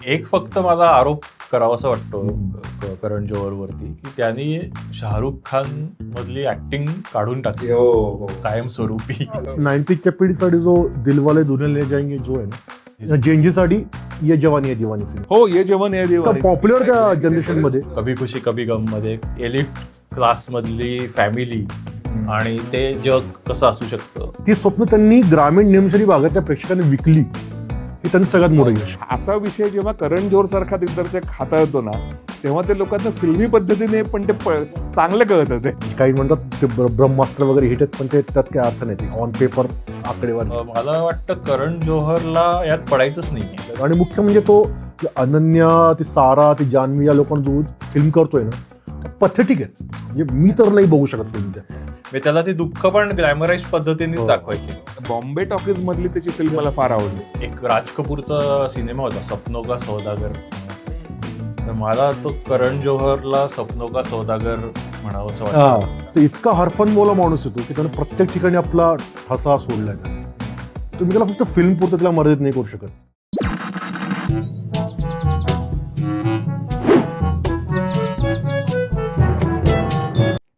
एक फक्त मला आरोप करावासा वाटतो करण जोहरवरती की त्यांनी शाहरुख खान मधली ऍक्टिंग काढून टाकली कायमस्वरूपी. 90च्या पिढीसाठी जो दिलवाले दुल्हनिया ले जाएंगे जो आहे ना, जेंजीसाठी ये जवानी है दिवानी सिनेमा हो ये जेवण आहे दिवाळी. पॉप्युलर त्या जनरेशन मध्ये. कभी खुशी कभी गम मध्ये एलिट क्लास मधली फॅमिली आणि ते जग कसं असू शकतं ती स्वप्न त्यांनी ग्रामीण निमशहरी भागातल्या प्रेक्षकांनी विकली. हे त्यांनी सगळ्यात मोठं यश. असा विषय जेव्हा करण जोहर सारखा दिग्दर्शक हाताळतो ना तेव्हा ते लोकांना फिल्मी पद्धतीने पण ते चांगलं कळत होते. काही म्हणतात ते ब्रह्मास्त्र वगैरे हिट आहेत, पण ते त्यात काही अर्थ नाही. ऑन पेपर आकडेवारी. मला वाटतं करण जोहरला यात पडायचंच नाहीये. आणि मुख्य म्हणजे तो अनन्या, ती सारा, ती जान्हवी या लोकांना जो फिल्म करतोय ना, पथेटिक आहे. म्हणजे मी तर नाही बघू शकत फिल्म त्या. त्याला ते दुःख पण ग्लॅमराईज पद्धतीनेच दाखवायचे. बॉम्बे टॉकीज मधली त्याची फिल्म मला फार आवडली. एक राज कपूरचा सिनेमा होता सपनों का सौदागर, तर मला तो करण जोहरला सपनों का सौदागर म्हणावं असं वाटतं. तो इतका हरफनमोला माणूस येतो की त्याने प्रत्येक ठिकाणी आपला ठसा सोडलाय त्याने. तुम्ही त्याला फक्त फिल्म पुरतं त्याला मर्यादित नाही करू शकत.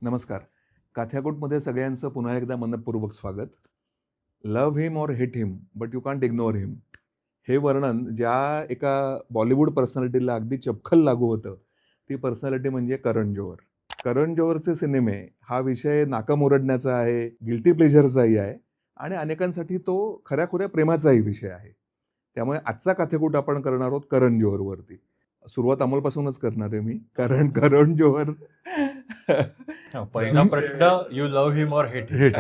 नमस्कार. काथ्याकोटमध्ये सगळ्यांचं पुन्हा एकदा मनपूर्वक स्वागत. Love him or hate him but you can't ignore him हे वर्णन ज्या एका बॉलिवूड पर्सनॅलिटीला अगदी चपखल लागू होतं ती पर्सनॅलिटी म्हणजे करण जोहर. करण जोहरचे सिनेमे हा विषय नाकम ओरडण्याचा आहे, गिल्टी प्लेजरचाही आहे आणि अनेकांसाठी तो खऱ्याखुऱ्या प्रेमाचाही विषय आहे. त्यामुळे आजचा काथ्याकोट आपण करणार आहोत करण जोहरवरती. सुरुवात अमोलपासूनच करणार आहे मी, कारण करण जोहर पहिला प्रश्न you love him or hate hate.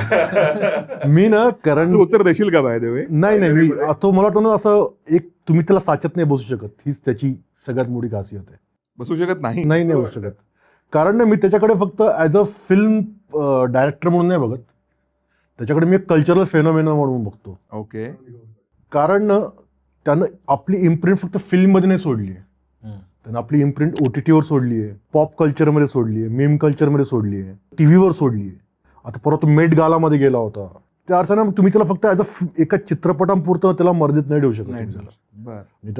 मी ना करण उत्तर देशील का बाय द वे? नाही मी तो मला वाटतं ना, असं एक तुम्ही त्याला साचत नाही बसू शकत. हीच त्याची सगळ्यात मोठी खासियत आहे. बसू शकत नाही. नाही बसू शकत. कारण ना मी त्याच्याकडे फक्त ॲज अ फिल्म डायरेक्टर म्हणून नाही बघत, त्याच्याकडे मी एक कल्चरल फेनोमेना म्हणून बघतो. ओके. कारण ना त्यानं आपली इम्प्रिंट फक्त फिल्ममध्ये नाही सोडली आहे, त्यानं आपली इम्प्रिंट OTTवर सोडली आहे, पॉप कल्चरमध्ये सोडली आहे, मीम कल्चरमध्ये सोडली आहे, टीव्हीवर सोडली आहे. आता परत तो मेट गालामध्ये गेला होता. त्या अर्थानं तुम्ही त्याला फक्त ॲज अ एका चित्रपटांपुरतं त्याला मर्यादित नाही ठेवू शकत. म्हणजे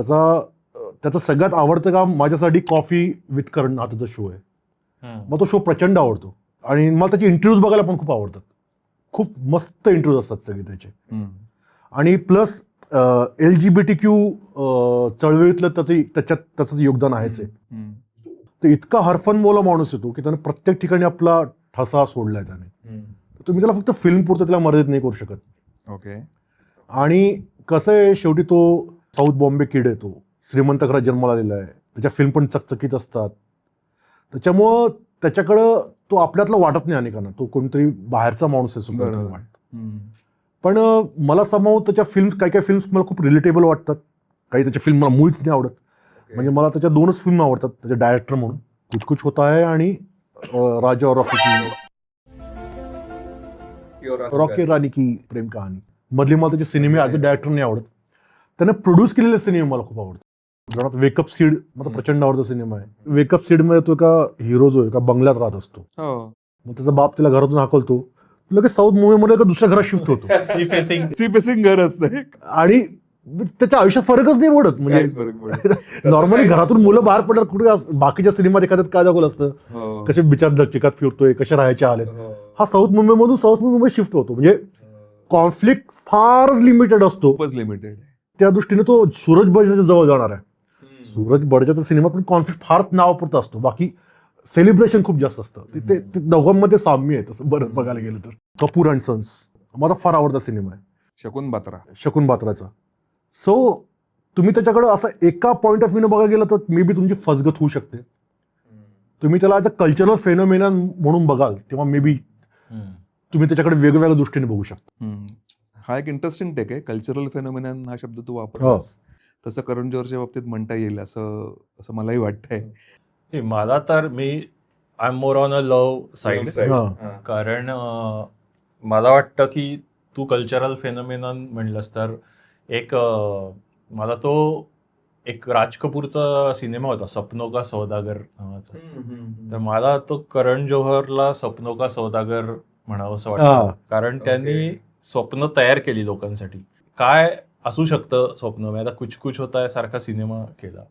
त्याचं सगळ्यात आवडतं काम माझ्यासाठी कॉफी विथ करण हा त्याचा शो आहे. मग तो शो प्रचंड आवडतो आणि मला त्याचे इंटरव्ह्यूज बघायला पण खूप आवडतात. खूप मस्त इंटरव्ह्यूज असतात सगळे त्याचे. आणि प्लस LGBTQ चळवळीतलं त्याचं योगदान आहेच आहे. तर इतका हरफनमोला माणूस येतो की त्याने प्रत्येक ठिकाणी आपला ठसा सोडलाय त्याने. तुम्ही त्याला फक्त फिल्म पुरतं त्याला मर्यादित नाही करू शकत. ओके. आणि कसं आहे, शेवटी तो साऊथ बॉम्बे किड आहे. तो श्रीमंत घरात जन्माला आलेला आहे. त्याच्या फिल्म पण चकचकीत असतात. त्याच्यामुळं त्याच्याकडं तो आपल्यातला वाटत नाही अनेकांना. तो कोणतरी बाहेरचा माणूस आहे असं वाटतं. पण मला समाव त्याच्या फिल्म्स, काही फिल्म्स मला खूप रिलेटेबल वाटतात. काही त्याच्या फिल्म मला मुळीच नाही आवडत. म्हणजे मला त्याच्या 2च फिल्म आवडतात त्याचे डायरेक्टर म्हणून, कुछ कुछ होता है आणि राजा और रॉकी रानी की प्रेम कहाणी मधली मला त्याचे सिनेमे ॲज अ डायरेक्टर नाही आवडत. त्याने प्रोड्यूस केलेले सिनेमे मला खूप आवडतात. उदाहरणार्थ वेकअप सीड मला प्रचंड आवडता सिनेमा आहे. वेकअप सीड मध्ये तो एका हिरो जो एका बंगल्यात राहत असतो. मग त्याचा बाप त्याला घरातून हाकलतो, लगेच साऊथ मूवीमध्ये एका दुसऱ्या घरात शिफ्ट होतो. सी फेसिंग घर असतं आणि त्याच्या आयुष्यात फरकच नाही पडत. म्हणजे नॉर्मली घरातून मुलं बाहेर पडल्यावर कुठे बाकीच्या सिनेमात एखाद्यात काय दाखवलं असतं, कसे बिचार धक्किकात फिरतोय, कसे राहायचे आले. हा साऊथ मुंबईमधून साऊथ मुंबई शिफ्ट होतो. म्हणजे कॉन्फ्लिक्ट फारच लिमिटेड असतो. खूपच लिमिटेड. त्या दृष्टीने तो सूरज बडजाच्या जवळ जाणार आहे. सूरज बडजाचा सिनेमा पण कॉन्फ्लिक्ट फार नावापुरता असतो, बाकी सेलिब्रेशन खूप जास्त असतं. ते दोघांमध्ये साम्य आहे तसं बरं बघायला गेलं तर. कपूर अँड सन्स माझा फार आवडता सिनेमा आहे. शकून बात्राचा. सो तुम्ही त्याच्याकडे असं एका पॉईंट ऑफ व्ह्यूने बघायला गेलं तर मे बी तुमची फसगत होऊ शकते. तुम्ही त्याला ॲज अ कल्चरल फेनोमेना म्हणून बघाल तेव्हा मे बी तुम्ही त्याच्याकडे वेगवेगळ्या दृष्टीने बघू शकता. हा एक इंटरेस्टिंग टेक आहे. कल्चरल फेनोमेनन हा शब्द तू वापरलास, तसं करण जोहरच्या बाबतीत म्हणता येईल असं मलाही वाटतंय. मला तर I am more on a love side. कारण मला वाटतं की तू कल्चरल फेनोमेनन म्हणलंस तर एक मला तो एक राज कपूरचा सिनेमा होता सपनों का सौदागर नावाचा. तर मला तो करण जोहरला सपनों का सौदागर म्हणावं असं वाटतं. कारण त्यांनी स्वप्न तयार केली लोकांसाठी. काय असू शकतं स्वप्न. मी आता कुछ कुछ होता है सारखा सिनेमा केला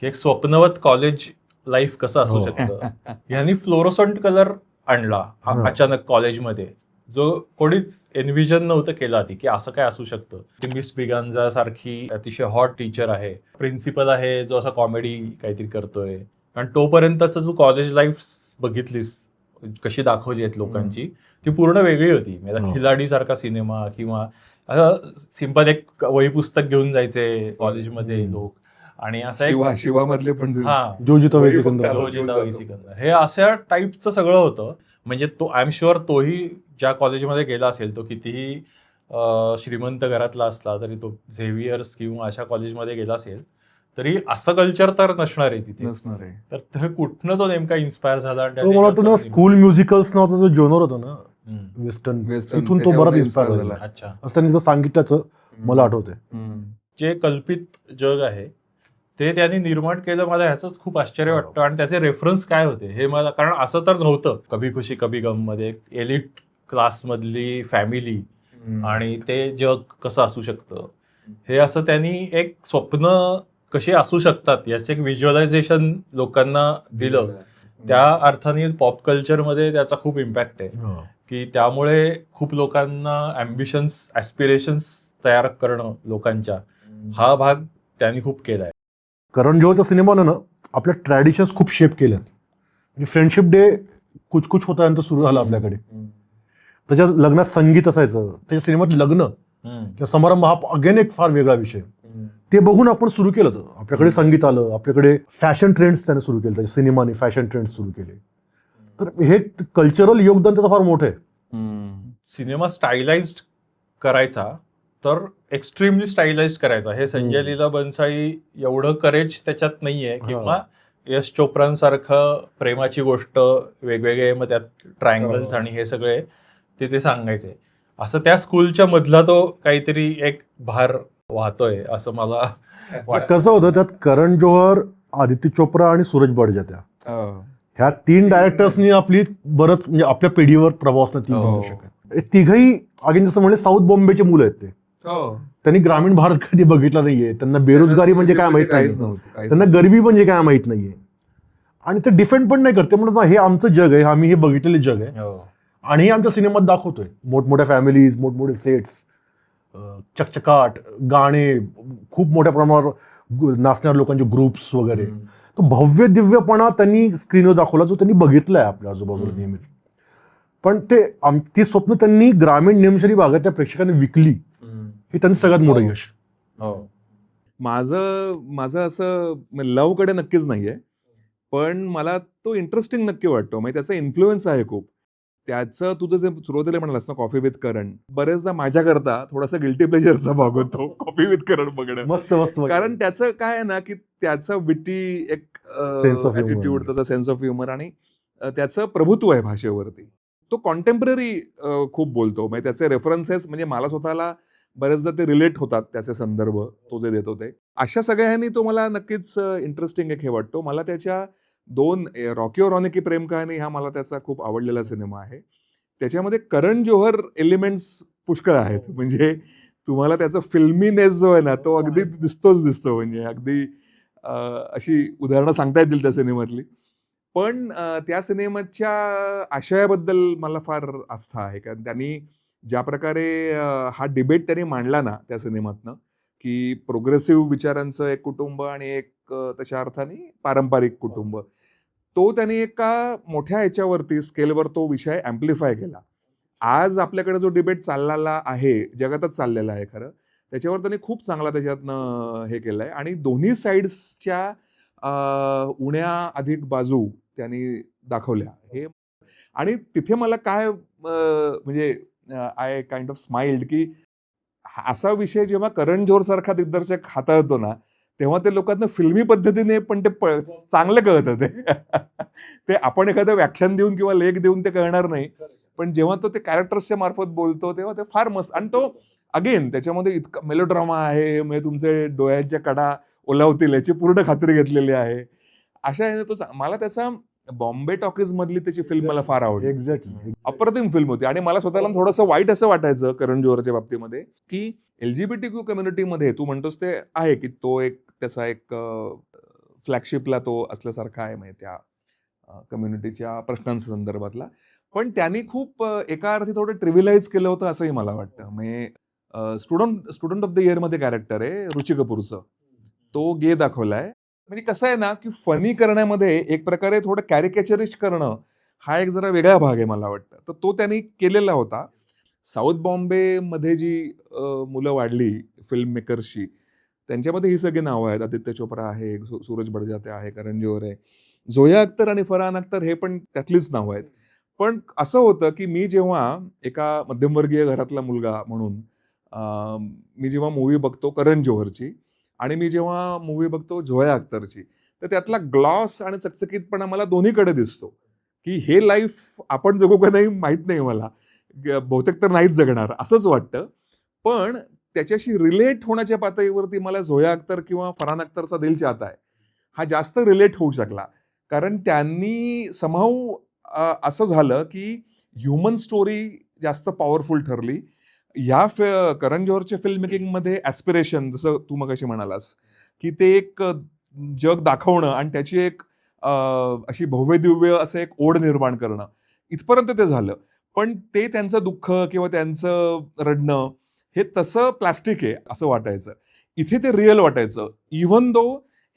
की एक स्वप्नवत कॉलेज लाईफ कसं असू शकतं. यांनी फ्लोरोसंट कलर आणला अचानक कॉलेजमध्ये, जो कोणीच एनव्हिजन नव्हतं केलं आधी की असं काय असू शकतं. मिस बिगांजा सारखी अतिशय हॉट टीचर आहे, प्रिन्सिपल आहे जो असा कॉमेडी काहीतरी करतोय. आणि तोपर्यंतच जो कॉलेज लाईफ बघितलीस कशी दाखवली आहेत लोकांची, ती पूर्ण वेगळी होती. म्हणजे खिलाडी सारखा सिनेमा किंवा असं सिंपल एक वही पुस्तक घेऊन जायचे कॉलेजमध्ये लोक, आणि असं एक शिवामधले पण जो जिता वही सिकंदर, जो जिता वही सिकंदर, हे अशा टाईपचं सगळं होतं. म्हणजे तो आय एम शुअर तोही ज्या कॉलेजमध्ये गेला असेल, तो कितीही श्रीमंत घरातला असला तरी, तो झेवियर्स किंवा अशा कॉलेजमध्ये गेला असेल तरी असं कल्चर तर नसणार आहे तिथे. तर कुठनं तो नेमका इन्स्पायर झाला. तो मला वाटतं ना स्कूल म्युझिकल्स नावाचा जो जोनर होता ना वेस्टर्न, इथून तो बराच इन्स्पायर झाला. अच्छा, असं त्यांनी सांगितल्याचं मला आठवतंय. जे कल्पित जग आहे ते त्यांनी निर्माण केलं, मला ह्याचंच खूप आश्चर्य वाटतं. आणि त्याचे रेफरन्स काय होते हे मला, कारण असं तर नव्हतं कभी खुशी कभी गम मध्ये एलिट क्लासमधली फॅमिली आणि ते जग कसं असू शकतं, हे असं त्यांनी एक स्वप्न कशी असू शकतात याचे एक व्हिज्युअलायझेशन लोकांना दिलं. त्या अर्थाने पॉप कल्चरमध्ये त्याचा खूप इम्पॅक्ट आहे की त्यामुळे खूप लोकांना ॲम्बिशन्स, ॲस्पिरेशन्स तयार करणं लोकांच्या, हा भाग त्यांनी खूप केलाय. करण जोहरच्या सिनेमानं ना आपल्या ट्रॅडिशन्स खूप शेप केल्यात. म्हणजे फ्रेंडशिप डे कुछ कुछ होता सुरू झाला आपल्याकडे. त्याच्या लग्नात संगीत असायचं, त्याच्या सिनेमात लग्न किंवा समारंभ हा अगेन एक फार वेगळा विषय. ते बघून आपण सुरू केलं होतं. आपल्याकडे संगीत आलं, आपल्याकडे फॅशन ट्रेंड्स त्याने सुरू केले, त्याच्या सिनेमाने फॅशन ट्रेंड्स सुरू केले. तर हे कल्चरल योगदान त्याचं फार मोठं आहे. सिनेमा स्टाईलाइज्ड करायचा तर एक्स्ट्रीमली स्टाईलाइज्ड करायचा, हे संजय लीला बन्साळी एवढं करेज त्याच्यात नाहीये. किंवा यश चोप्रांसारखं प्रेमाची गोष्ट वेगवेगळे, मग त्यात ट्रायंगल्स आणि हे सगळे ते सांगायचे. असं त्या स्कूलच्या मधला तो काहीतरी एक भार वाहतोय असं मला वाटतं. कसं होतं त्यात करण जोहर, आदित्य चोप्रा आणि सूरज बडजात्या, ह्या 3 डायरेक्टर्सनी आपली बरंच म्हणजे आपल्या पिढीवर प्रभाव 3 दर्शक. तिघही अगेन जसं म्हणजे साऊथ बॉम्बेचे मुलं आहेत. ते त्यांनी ग्रामीण भारत कधी बघितला नाहीये, त्यांना बेरोजगारी म्हणजे काय माहित नाही, त्यांना गरिबी म्हणजे काय माहित नाहीये. आणि ते डिफेंड पण नाही करते, म्हणतात हे आमचं जग आहे, आम्ही हे बघितलेले जग आहे आणि हे आमच्या सिनेमात दाखवतोय. मोठमोठ्या फॅमिलीज, मोठमोठे सेट्स, चकचकाट, गाणे, खूप मोठ्या प्रमाणावर नाचणाऱ्या लोकांचे ग्रुप्स वगैरे. तो भव्य दिव्यपणा त्यांनी स्क्रीनवर दाखवला, जो त्यांनी बघितलाय आपल्या आजूबाजूला नेहमीच. पण ती स्वप्न त्यांनी ग्रामीण नियमशरी भागातल्या प्रेक्षकांनी विकली, हे त्यांचं सगळ्यात मोठं यश. माझं असं लव्हकडे नक्कीच नाहीये, पण मला तो इंटरेस्टिंग नक्की वाटतो. म्हणजे त्याचा इन्फ्लुएन्स आहे खूप. त्याचं तुझं जे सुरुवातीला म्हणालास ना कॉफी विथ करण, बरेचदा माझ्याकरता थोडासा गिल्टी प्लेजरचा भाग होतो कॉफी विथ करण बघणं. मस्त मस्त. कारण त्याचं काय आहे ना की त्याचं विटी एक ॲटिट्यूड, त्याचा सेन्स ऑफ ह्युमर आणि त्याचं प्रभुत्व आहे भाषेवरती. तो कॉन्टेम्पररी खूप बोलतो. म्हणजे त्याचे रेफरन्सेस म्हणजे मला स्वतःला बरेचदा ते रिलेट होतात, त्याचे संदर्भ तो जे देतो ते. अशा सगळ्यांनी तो मला नक्कीच इंटरेस्टिंग एक हे वाटतो. मला त्याच्या 2 रॉकी और रॉनी की प्रेम कहाणी हा मला त्याचा खूप आवडलेला सिनेमा आहे. त्याच्यामध्ये करण जोहर एलिमेंट्स पुष्कळ आहेत. म्हणजे तुम्हाला त्याचा फिल्मीनेस जो आहे ना तो अगदी दिसतो. म्हणजे अगदी अशी उदाहरणं सांगता येतील त्या सिनेमातली. पण त्या सिनेमाच्या आशयाबद्दल मला फार आस्था आहे. कारण त्यांनी ज्या प्रकारे हा डिबेट त्यांनी मांडला ना त्या सिनेमातनं, की प्रोग्रेसिव्ह विचारांचं एक कुटुंब आणि एक तशा अर्थाने पारंपरिक कुटुंब, तो त्यांनी एका मोठ्या ह्याच्यावरती स्केलवर तो विषय ॲम्प्लिफाय केला. आज आपल्याकडे जो डिबेट चाललेला आहे, जगातच चाललेला आहे खरं, त्याच्यावर त्यांनी खूप चांगला त्याच्यातनं हे केलं आहे. आणि दोन्ही साईड्सच्या उण्या अधिक बाजू त्यांनी दाखवल्या. हे आणि तिथे मला काय म्हणजे आय काइंड ऑफ स्माइल्ड की असा विषय जेव्हा करण जोहर सारखा दिग्दर्शक हाताळतो ना, तेव्हा ते लोकांना फिल्मी पद्धतीने पण ते चांगलं कळतं. ते आपण एखादं व्याख्यान देऊन किंवा लेख देऊन ते कळणार नाही, पण जेव्हा तो ते कॅरेक्टर्सच्या मार्फत बोलतो तेव्हा ते फार मस्त. आणि तो अगेन त्याच्यामध्ये इतका मेलोड्रामा आहे, म्हणजे तुमचे डोळ्यांच्या कडा ओलावतील याची पूर्ण खात्री घेतलेली आहे. अशा ह्याने तो मला त्याचा बॉम्बे टॉकीज मधली त्याची फिल्म मला फार आवडली. एक्झॅक्टली अप्रतिम फिल्म होती. आणि मला स्वतःला थोडंसं वाईट असं वाटायचं करण जोहरच्या बाबतीमध्ये, की LGBTQ कम्युनिटीमध्ये तू म्हणतोस ते आहे की तो एक त्याचा एक फ्लॅगशिपला तो असल्यासारखा आहे म्हणजे त्या कम्युनिटीच्या प्रश्नांच्या संदर्भातला. पण त्यांनी खूप एका अर्थी थोडं ट्रिव्हिलाइज केलं होतं असंही मला वाटतं. म्हणजे स्टुडंट ऑफ द इयर मध्ये कॅरेक्टर आहे रुची कपूरचं, तो गे दाखवलाय. म्हणजे कसं आहे ना की फनी करण्यामध्ये एक प्रकारे थोडं कॅरिकेचरिश करणं हा एक जरा वेगळा भाग आहे मला वाटतं. तर तो त्यांनी केलेला होता. साऊथ बॉम्बेमध्ये जी मुलं वाढली फिल्म मेकर्सची, त्यांच्यामध्ये ही सगळी नावं आहेत. आदित्य चोप्रा आहे, सूरज बडजात्या आहे, करण जोहर आहे, झोया अख्तर आणि फरहान अख्तर हे पण त्यातलीच नावं आहेत. पण असं होतं की मी जेव्हा एका मध्यमवर्गीय घरातला मुलगा म्हणून मी जेव्हा मूवी बघतो करण जोहरची आणि मी जेव्हा मूवी बघतो झोया अख्तरची, तर त्यातला ग्लॉस आणि चकचकीतपणा मला दोन्हीकडे दिसतो की हे लाईफ आपण जगू का नाही माहीत नाही मला, बहुतेक तर नाहीच जगणार असंच वाटतं. पण त्याच्याशी रिलेट होण्याच्या पातळीवरती मला झोया अख्तर किंवा फरहान अख्तरचा दिल चाहता है हा जास्त रिलेट होऊ शकला. कारण त्यांनी समहाऊ असं झालं की ह्युमन स्टोरी जास्त पॉवरफुल ठरली. या करण जोहरच्या फिल्म मेकिंगमध्ये ॲस्पिरेशन, जसं तू मगाशी म्हणालास की ते एक जग दाखवणं आणि त्याची एक अशी भव्य दिव्य असं एक ओढ निर्माण करणं, इथपर्यंत ते झालं. पण ते त्यांचं दुःख किंवा त्यांचं रडणं हे तसं प्लास्टिक आहे असं वाटायचं. इथे ते रिअल वाटायचं. इव्हन दो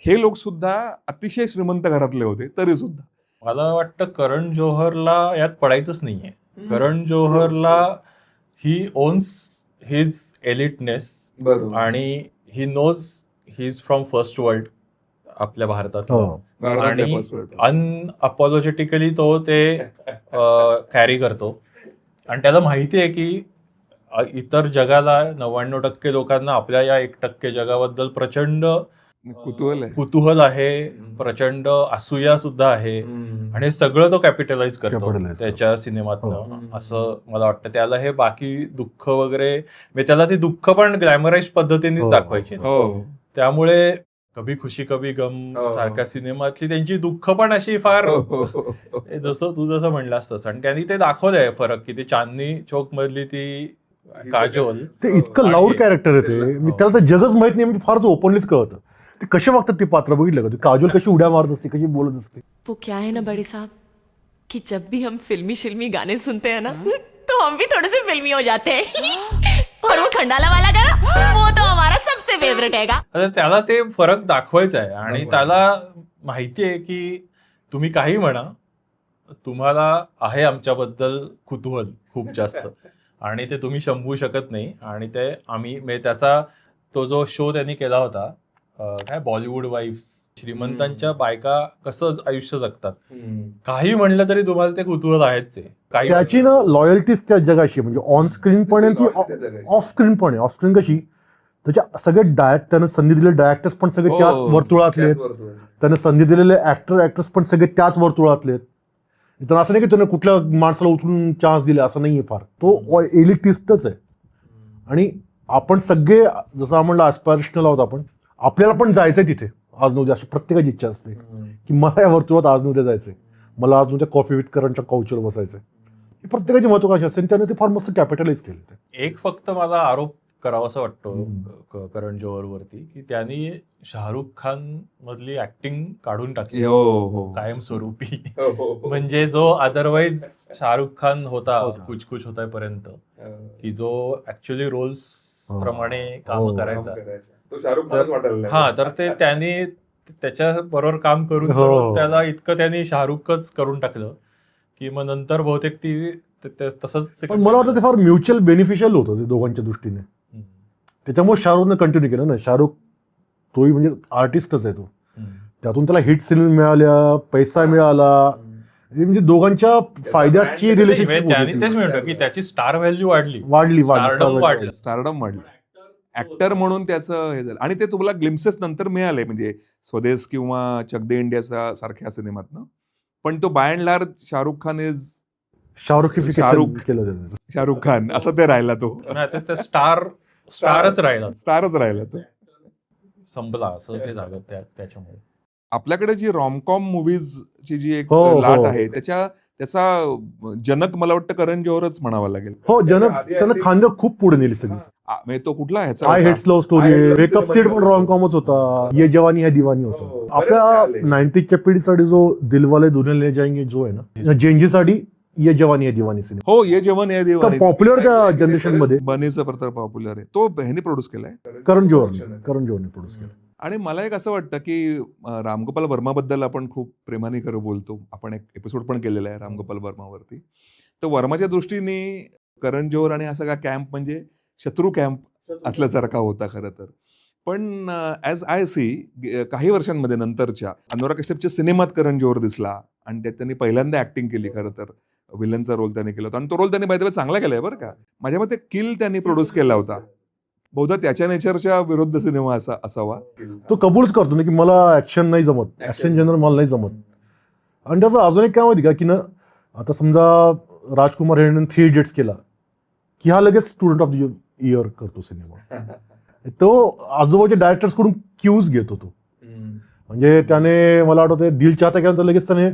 हे लोक सुद्धा अतिशय श्रीमंत घरातले होते तरी सुद्धा. मला वाटतं करण जोहरला यात पडायचंच नाहीये. करण जोहरला ही ओन्स हिज एलिटनेस आणि he knows he is from first world आपल्या भारतात, आणि अनअपॉलॉजेटिकली तो ते कॅरी करतो. आणि त्याला माहिती आहे की इतर जगाला 99% लोकांना आपल्या या 1% जगाबद्दल प्रचंड कुतूहल आहे, प्रचंड असूया सुद्धा आहे, आणि सगळं तो कॅपिटलाइज करतो त्याच्या सिनेमातनं असं मला वाटतं. त्याला हे बाकी दुःख वगैरे म्हणजे त्याला ते दुःख पण ग्लॅमराइज पद्धतीनेच दाखवायचे. त्यामुळे कभी खुशी कभी गम सारख्या सिनेमातली त्यांची दुःख पण अशी फार जसं तू जसं म्हणलास तसं, आणि त्यांनी ते दाखवलंय फरक की ते चांदनी चौक मधली ती काजोल, ते इतकं लाऊड कॅरेक्टर आहे ते, मी त्याला तर जगच माहित नाही, म्हणजे फारच ओपनलीच कळतं ते कसे वागतात ते पात्र. बघितलं का काजोल कशी उड्या मारत असते, कशी बोलत असते. वो क्या है ना बड़े साहब कि जब भी हम फिल्मी शिल्मी गाने सुनते हैं ना तो हम भी थोड़े से फिल्मी हो जाते हैं. और वो खंडाला वाला गाना वो तो हमारा सबसे फेवरेट है. त्याला ते फरक दाखवायचा आहे, आणि त्याला माहिती आहे की तुम्ही काही म्हणा, तुम्हाला आहे आमच्याबद्दल कुतूहल खूप जास्त, आणि ते तुम्ही शंभू शकत नाही. आणि ते आम्ही म्हणजे त्याचा तो जो शो त्यांनी केला होता काय बॉलिवूड वाईफ्स, श्रीमंतांच्या बायका कसं आयुष्य जगतात, काही म्हणलं तरी तुम्हाला ते कुतूहल आहेच आहे. त्याची ना लॉयल्टीच त्या जगाशी, म्हणजे ऑन स्क्रीन पण आहे ती, ऑफ स्क्रीन पण आहे. ऑफ स्क्रीन कशी, त्याच्या सगळे त्यानं संधी दिलेले डायरेक्टर्स पण सगळे त्याच वर्तुळातले आहेत, त्यानं संधी दिलेले ऍक्टर्स पण सगळे त्याच वर्तुळातले आहेत. तर असं नाही की त्यानं कुठल्या माणसाला उचलून चान्स दिले असं नाहीये. फार तो एलिटिस्टच आहे. आणि आपण सगळे जसं म्हणलं ॲस्पायरेशनल आहोत आपण, आपल्याला पण जायचंय तिथे आज नव्हते, अशी प्रत्येकाची इच्छा असते की मला या वर्तुळात आज नव्हते जायचंय, मला आज नव्हत्या कॉफी विथ करंटच्या काउचवर बसायचंय. ही प्रत्येकाची महत्वाकांक्षी असते, आणि त्याने ते फार मस्त कॅपिटलाइज केले. एक फक्त मला आरोप करावासा वाटतो करण जोहरवरती की त्यांनी शाहरुख खान मधली ऍक्टिंग काढून टाकली कायमस्वरूपी. म्हणजे जो अदरवाईज शाहरुख खान होता कुछ कुछ होता पर्यंत, की जो ऍक्च्युअली रोल्स प्रमाणे काम करायचा, हा, तर ते त्यांनी त्याच्या बरोबर काम करून त्याला इतकं त्यांनी शाहरुखच करून टाकलं की मग नंतर बहुतेक ती तसंच. पण मला वाटतं ते फार म्युच्युअल बेनिफिशियल होतं ते दोघांच्या दृष्टीने, त्याच्यामुळे शाहरुखनं कंटिन्यू केलं ना. शाहरुख तोही म्हणजे आर्टिस्टच आहे, तो त्यातून त्याला हिट सिनेमा मिळाल्या, पैसा मिळाला, म्हणजे दोघांच्या फायद्याची रिलेशनशिप. तेच म्हणतो की त्याची स्टार व्हॅल्यू वाढली, स्टारडम वाढली. ऍक्टर म्हणून त्याचं हे झालं, आणि ते तुम्हाला ग्लिम्सेस नंतर मिळाले म्हणजे स्वदेश किंवा चक दे इंडिया सारख्या सिनेमातनं. पण तो by and large Shahrukh Khan is Shahrukh Khan असं ते राहिला. तो स्टारच राहिला तो संपला असं ते झालं त्याच्यामुळे. आपल्याकडे जी रॉमकॉम मुव्हीजची जी एक लाट आहे त्याचा जनक मला वाटतं करण जोहरच म्हणावा लागेल. हो, जनक त्यानं खांद्यावर खूप पुढे नेली सगळी. म्हणजे तो कुठला ह्याचा आय होता? Hates love story wake up Sid पण रॉंग कॉमच होता, ये जवानी है दिवानी होता. हो, बरेच आपल्या आले. 90च्या पिढीसाठी जो दिलवाले दुल्हनिया ले जाएंगे जो आहे ना, जेंजीसाठी ये जवानी है दिवानी सिनेमा हो, ये जेवण हे दिवाणी पॉप्युलर त्या जनरेशन मध्ये बनीचं प्रकार पॉप्युलर आहे. तो ह्याने प्रोड्यूस केलाय. करण जोहरने प्रोड्यूस केलं. आणि मला एक असं वाटतं की रामगोपाल वर्माबद्दल आपण खूप प्रेमाने खरं बोलतो. आपण एक एपिसोड पण केलेला आहे रामगोपाल वर्मावरती. तर वर्माच्या दृष्टीने करण जोहर आणि हा सगळा कॅम्प म्हणजे शत्रू कॅम्प असल्यासारखा होता खरं तर. पण ॲज आय सी काही वर्षांमध्ये नंतरच्या अनुराग कश्यपच्या सिनेमात करण जोहर दिसला आणि त्यात त्यांनी पहिल्यांदा ऍक्टिंग केली. खरं तर विलनचा रोल त्याने केला होता आणि तो रोल त्यांनी बाय द वे चांगला केलाय बरं का. माझ्या मते किल त्यांनी प्रोड्यूस केला होता. बहुधा त्याच्या नेचरच्या विरुद्ध सिनेमा असावा. तो कबूलच करतो ना की मला ऍक्शन नाही जमत, ऍक्शन जनरल मला नाही जमत. आणि त्याचं अजून एक काय माहिती का की ना, आता समजा राजकुमार हिराणेने 3 इडियट्स केला की हा लगेच स्टुडंट ऑफ द इयर करतो सिनेमा. तो आजूबाजूच्या डायरेक्टर्स कडून क्यूज घेतो तो. म्हणजे त्याने मला आठवतं दिल चाहता केल्यानंतर लगेच त्याने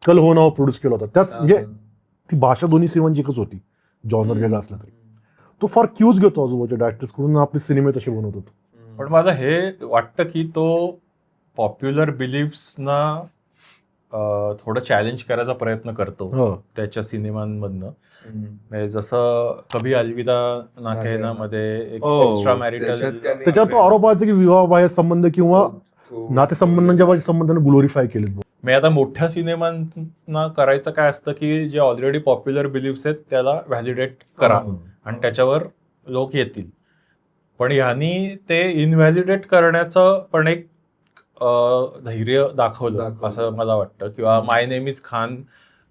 कल हो ना हो प्रोड्यूस केला होता. त्याच म्हणजे ती भाषा दोन्ही सिनेमांची एकच होती, जॉनर वेगळा असला तरी. तो फार क्यूज घेतो आजूबाजूच्या डायरेक्टर्स कडून, आपले सिनेमे तसे बनवत होतो. पण मला हे वाटतं की तो पॉप्युलर बिलीफ्सना थोडं चॅलेंज करायचा प्रयत्न करतो त्याच्या सिनेमांमधनं. म्हणजे जसं कभी अलविदा ना कहना मध्ये एक एक्स्ट्रा मॅरिटल, त्याच्यावर तो आरोप आहे की विवाहबाह्य संबंध किंवा नातेसंबंधांच्या संबंधाने ग्लोरीफाय केले. मी आता मोठ्या सिनेमांना करायचं काय असतं की जे ऑलरेडी पॉप्युलर बिलीफ्स आहेत त्याला व्हॅलिडेट करा आणि त्याच्यावर लोक येतील. पण ह्यांनी ते इनव्हॅलिडेट करण्याचं पण एक धैर्य दाखवलं असं मला वाटतं. किंवा माय नेम इज खान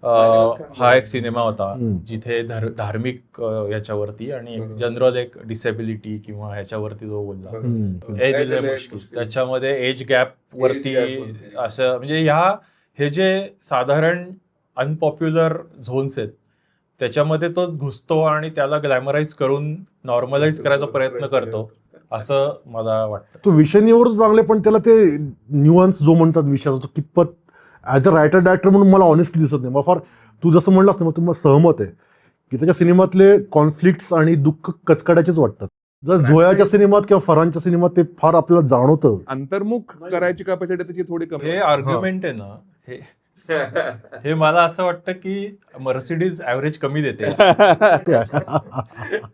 हा एक सिनेमा होता जिथे धार्मिक याच्यावरती आणि जनरल एक डिसेबिलिटी किंवा ह्याच्यावरती जो बोलला ए दिल मुश्किल, त्याच्यामध्ये एज गॅप वरती असं म्हणजे हे जे साधारण अनपॉप्युलर झोन्स आहेत त्याच्यामध्ये तो घुसतो आणि त्याला ग्लॅमराईज करून नॉर्मलाइज करायचा प्रयत्न करतो असं मला वाटतं. तो विषय निवडच चांगले, पण त्याला ते न्यूअन्स जो म्हणतात विषयाचा तो कितपत ॲज अ रायटर डायरेक्टर म्हणून मला ऑनेस्टली दिसत नाही. मला फार तू जसं म्हणलास ना, मग तुम्हाला सहमत आहे की त्याच्या सिनेमातले कॉन्फ्लिक्ट्स आणि दुःख कचकड्याचेच वाटतात. जर झोयाच्या सिनेमात किंवा फरांच्या सिनेमात ते फार आपल्याला जाणवतं. अंतर्मुख करायची कॅपॅसिटी त्याची थोडी कमी. हे आर्ग्युमेंट आहे ना, हे मला असं वाटतं की मर्सिडीज ऍव्हरेज कमी देते.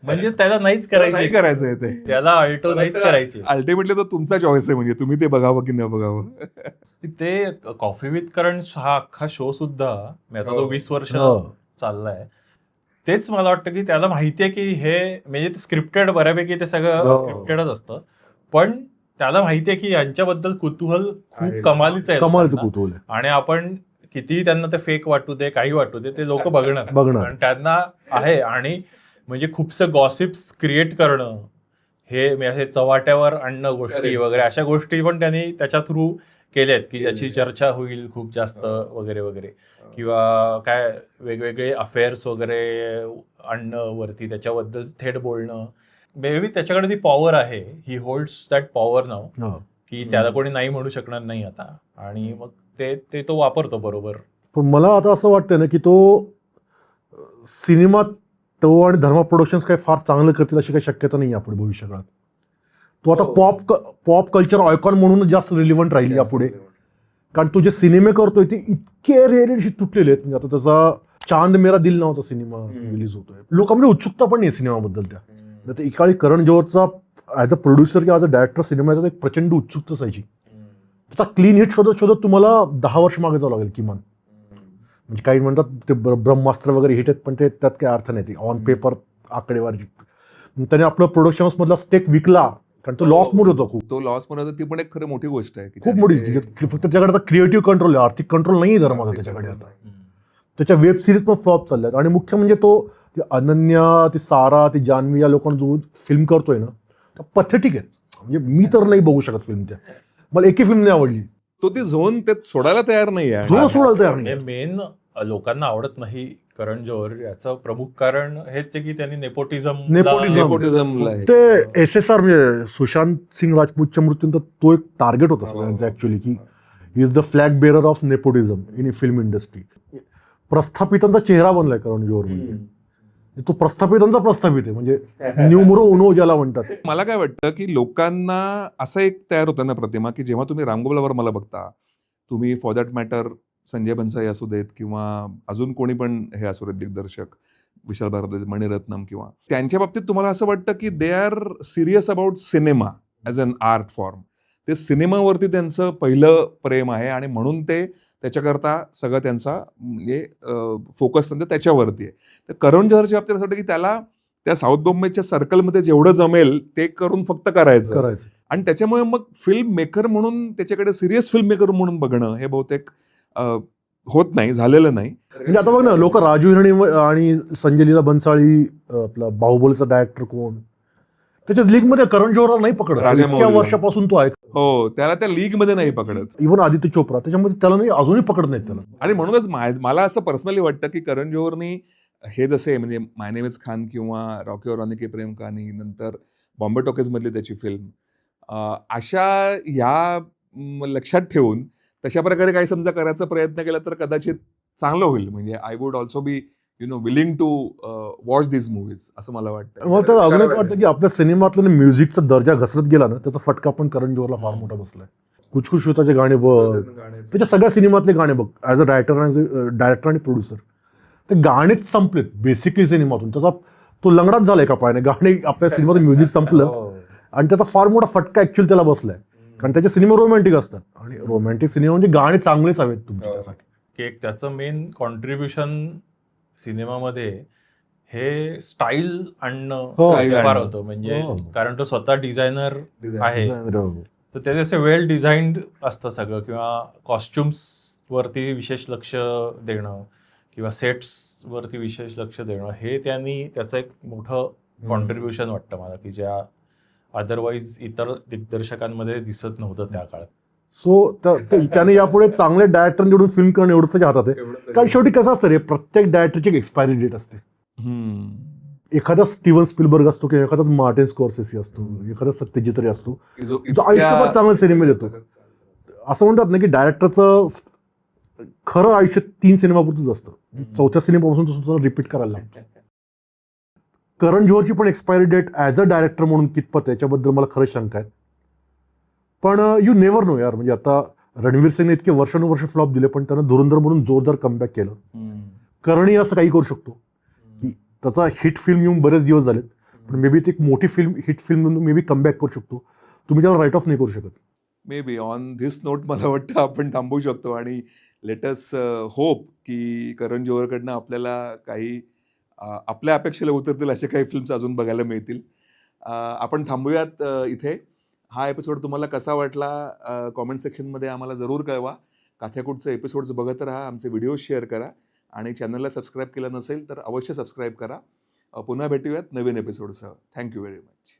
म्हणजे त्याला नाहीच करायचं ते, त्याला अल्टो नाहीच करायची. अल्टिमेटली तो तुमचा चॉईस आहे, म्हणजे तुम्ही ते बघावं की न बघावं. ते कॉफी विथ करण हा अख्खा शो सुद्धा मी आता तो 20 वर्ष चाललाय. तेच मला वाटतं की त्याला माहितीये की हे म्हणजे ते स्क्रिप्टेड बऱ्यापैकी ते सगळं स्क्रिप्टेडच असतं. पण त्याला माहितीये की यांच्याबद्दल कुतूहल खूप कमालीचं आहे कुतूहल, आणि आपण कितीही त्यांना ते फेक वाटू दे काही वाटू दे ते लोक बघणार कारण त्यांना आहे. आणि म्हणजे खूपसे गॉसिप्स क्रिएट करणं हे चव्हाट्यावर आणणं गोष्टी वगैरे अशा गोष्टी पण त्यांनी त्याच्या थ्रू केल्यात की ज्याची चर्चा होईल खूप जास्त वगैरे वगैरे. किंवा काय वेगवेगळे अफेअर्स वगैरे आणणं वरती, त्याच्याबद्दल थेट बोलणं. बेबी त्याच्याकडे ती पॉवर आहे, ही होल्ड्स दॅट पॉवर नाव की त्याला कोणी नाही म्हणू शकणार नाही आता. आणि मग ते तो वापरतो बरोबर. पण मला आता असं वाटतं ना की तो सिनेमात तो आणि धर्मा प्रोडक्शन्स काही फार चांगलं करतील अशी काही शक्यता नाही यापुढे भविष्यकाळात. तो आता पॉप कल्चर आयकॉन म्हणून जास्त रिलिव्हंट राहील यापुढे. कारण तो जे सिनेमे करतोय ते इतके रेअरशी तुटलेले आहेत. म्हणजे आता त्याचा चांद मेरा दिल नावाचा सिनेमा रिलीज होतोय, लोकांमध्ये उत्सुकता पण नाही सिनेमाबद्दल. त्या एकाळी करण जोहरचा ऍज अ प्रोड्युसर किंवा ऍज अ डायरेक्टर सिनेमाचा एक प्रचंड उत्सुकता असायची. त्याचा क्लीन हिट शोधत शोधत तुम्हाला 10 वर्ष मागे जावं लागेल किमान. म्हणजे काही म्हणतात ते ब्रह्मास्त्र वगैरे हिट आहेत, पण ते त्यात काही अर्थ नाही. ऑन पेपर आकडेवारी त्याने आपलं प्रोडक्शन्स मधला स्टेक विकला कारण तो लॉस मोड होता खूप. तो लॉस मोड होता, ती पण एक खरं मोठी गोष्ट आहे, खूप मोठी. फक्त त्याच्याकडे आता क्रिएटिव्ह कंट्रोल आहे, आर्थिक कंट्रोल नाही धर्माचा त्याच्याकडे आता. त्याच्या वेब सिरीज पण फ्लॉप चालल्यात. आणि मुख्य म्हणजे तो अनन्या, ती सारा, ती जान्हवी या लोकांना जो फिल्म करतोय ना पथेटिक आहे. म्हणजे मी तर नाही बघू शकत फिल्म. त्या मला एकही फिल्म नाही आवडली. तो ती झोन ते सोडायला तयार नाही आहे. सोडायला तयार नाही. मेन लोकांना आवडत नाही करण जोहर याचं प्रमुख कारण हेच आहे की त्यांनी नेपोटिझम ते SSR म्हणजे सुशांत सिंग राजपूतच्या मृत्यूनंतर तो एक टार्गेट होता सगळ्यांचा ऍक्च्युअली की he is the flag bearer of nepotism in film industry. प्रस्थापितांचा चेहरा बनलाय करण जोहर. म्हणजे तो प्रस्थापितांचा प्रस्थापित आहे, म्हणजे न्यूमरो उनो ज्याला म्हणतात. मला काय वाटतं की लोकांना असं एक तयार होतं ना प्रतिमा, की जेव्हा तुम्ही रामगोपाल वर्माला बघता, तुम्ही फॉर दॅट मॅटर संजय बन्साळी असू देत किंवा अजून कोणी पण हे असू देत दिग्दर्शक, विशाल भारद्वाज, मणिरत्नम, किंवा त्यांच्या बाबतीत तुम्हाला असं वाटतं की they are serious about cinema as an art form. ते सिनेमावरती त्यांचं पहिलं प्रेम आहे आणि म्हणून ते त्याच्याकरता सगळं त्यांचा म्हणजे फोकस त्यांचा त्याच्यावरती आहे. तर करण जोहरच्या बाबतीत असं वाटतं की त्याला त्या साऊथ बॉम्बेच्या सर्कलमध्ये जेवढं जमेल ते करून फक्त करायचं, आणि त्याच्यामुळे मग फिल्म मेकर म्हणून त्याच्याकडे सिरियस फिल्म मेकर म्हणून बघणं हे बहुतेक होत नाही, झालेलं नाही. म्हणजे आता बघ ना, लोक राजू हिराणी आणि संजय लीला बन्साळी, आपला बाहुबलीचा डायरेक्टर कोण, त्याच्या लीग मध्ये करण जोहरला नाही पकडत. इतक्या वर्षापासून तो आहे. हो, त्याला त्या लीग मध्ये नाही पकडत. इव्हन आदित्य चोप्रा त्याच्यामध्ये त्याला नाही, अजूनही पकडत नाहीत त्याला. आणि म्हणूनच मला असं पर्सनली वाटतं की करण जोहरनी हे जसे म्हणजे माय नेम इज खान किंवा रॉकी और रानी की प्रेम कहाणी, नंतर बॉम्बे टॉकीज मधली त्याची फिल्म, अशा ह्या लक्षात ठेवून तशा प्रकारे काही समजा करायचा प्रयत्न केला तर कदाचित चांगलं होईल. म्हणजे I would also be willing to watch this movies, असं मला वाटतं. मला तर अजून एक वाटतं की आपल्या सिनेमातलं म्युझिकचा दर्जा घसरत गेला ना, त्याचा फटका पण करण जोहरला फार मोठा बसलाय. कुछ कुछ होताचे गाणे बघ, त्याच्या सगळ्या सिनेमातले गाणे बघ, ॲज अ डायरेक्टर आणि प्रोड्युसर, ते गाणेच संपलेत बेसिकली सिनेमातून. त्याचा तो लंगडाच झालाय का पायाने, गाणे आपल्या सिनेमातून म्युझिक संपलं आणि त्याचा फार मोठा फटका ऍक्च्युअली त्याला बसलाय. कारण त्याचे सिनेमा रोमॅन्टिक असतात आणि रोमॅन्टिक सिनेमा म्हणजे गाणे चांगलेच हवेत तुमच्या त्यासाठी. की त्याचं मेन कॉन्ट्रीब्युशन सिनेमामध्ये हे स्टाईल आणणं फार होतं. म्हणजे कारण तो स्वतः डिझायनर आहे, तर त्याचे असे वेल डिझाईन्ड असतं सगळं, किंवा कॉस्ट्युम्स वरती विशेष लक्ष देणं किंवा सेट्स वरती विशेष लक्ष देणं, हे त्याचं एक मोठं कॉन्ट्रीब्युशन वाटतं मला, की ज्या अदरवाईज इतर दिग्दर्शकांमध्ये दिसत नव्हतं त्या काळात. सो त्याने यापुढे चांगले डायरेक्टर निवडून फिल्म करणं एवढंच त्याच्या हातात आहे. कारण शेवटी कसं असतं रे, प्रत्येक डायरेक्टरची एक एक्सपायरी डेट असते. एखादा स्टीव्हन स्पिलबर्ग असतो किंवा एखादा मार्टिन स्कॉर्सेसी असतो, एखादा सत्यजित रे असतो, जो आयुष्यभर चांगले सिनेमे देतो. असं म्हणतात ना की डायरेक्टरचं खरं आयुष्य 3 सिनेमापुरतच असतं, 4थ्या सिनेमापासून तो स्वतःला रिपीट करायला लागतो. करण जोहरची पण expiry date as a director म्हणून कितपत याच्याबद्दल मला खरंच शंका आहे. पण यू नेव्हर नो यार. म्हणजे आता रणवीर सिंगने इतके वर्षानुवर्ष फ्लॉप दिले, पण त्यानं धुरंधर म्हणून जोरदार कमबॅक केलं. करणही असं काही करू शकतो की त्याचा हिट फिल्म येऊन बरेच दिवस झालेत, पण मे बी ती एक मोठी फिल्म, हिट फिल्म म्हणून मे बी कमबॅक करू शकतो. तुम्ही त्याला राईट ऑफ नाही करू शकत. May be on this note मला वाटतं आपण थांबू शकतो आणि लेटस होप की करण जोहरकडनं आपल्याला काही आपल्या अपेक्षेला उतरतील अशा काही फिल्म्स अजून बघायला मिळतील. आपण थांबूयात इथे. हा एपिसोड तुम्हाला कसा वाटला कॉमेंट सेक्शनमध्ये आम्हाला जरूर कळवा. काथ्याकूटचे एपिसोड्स बघत राहा, आमचे व्हिडिओ शेअर करा आणि चॅनलला सबस्क्राईब केलं नसेल तर अवश्य सबस्क्राईब करा. पुन्हा भेटूयात नवीन एपिसोडसह. Thank you very much.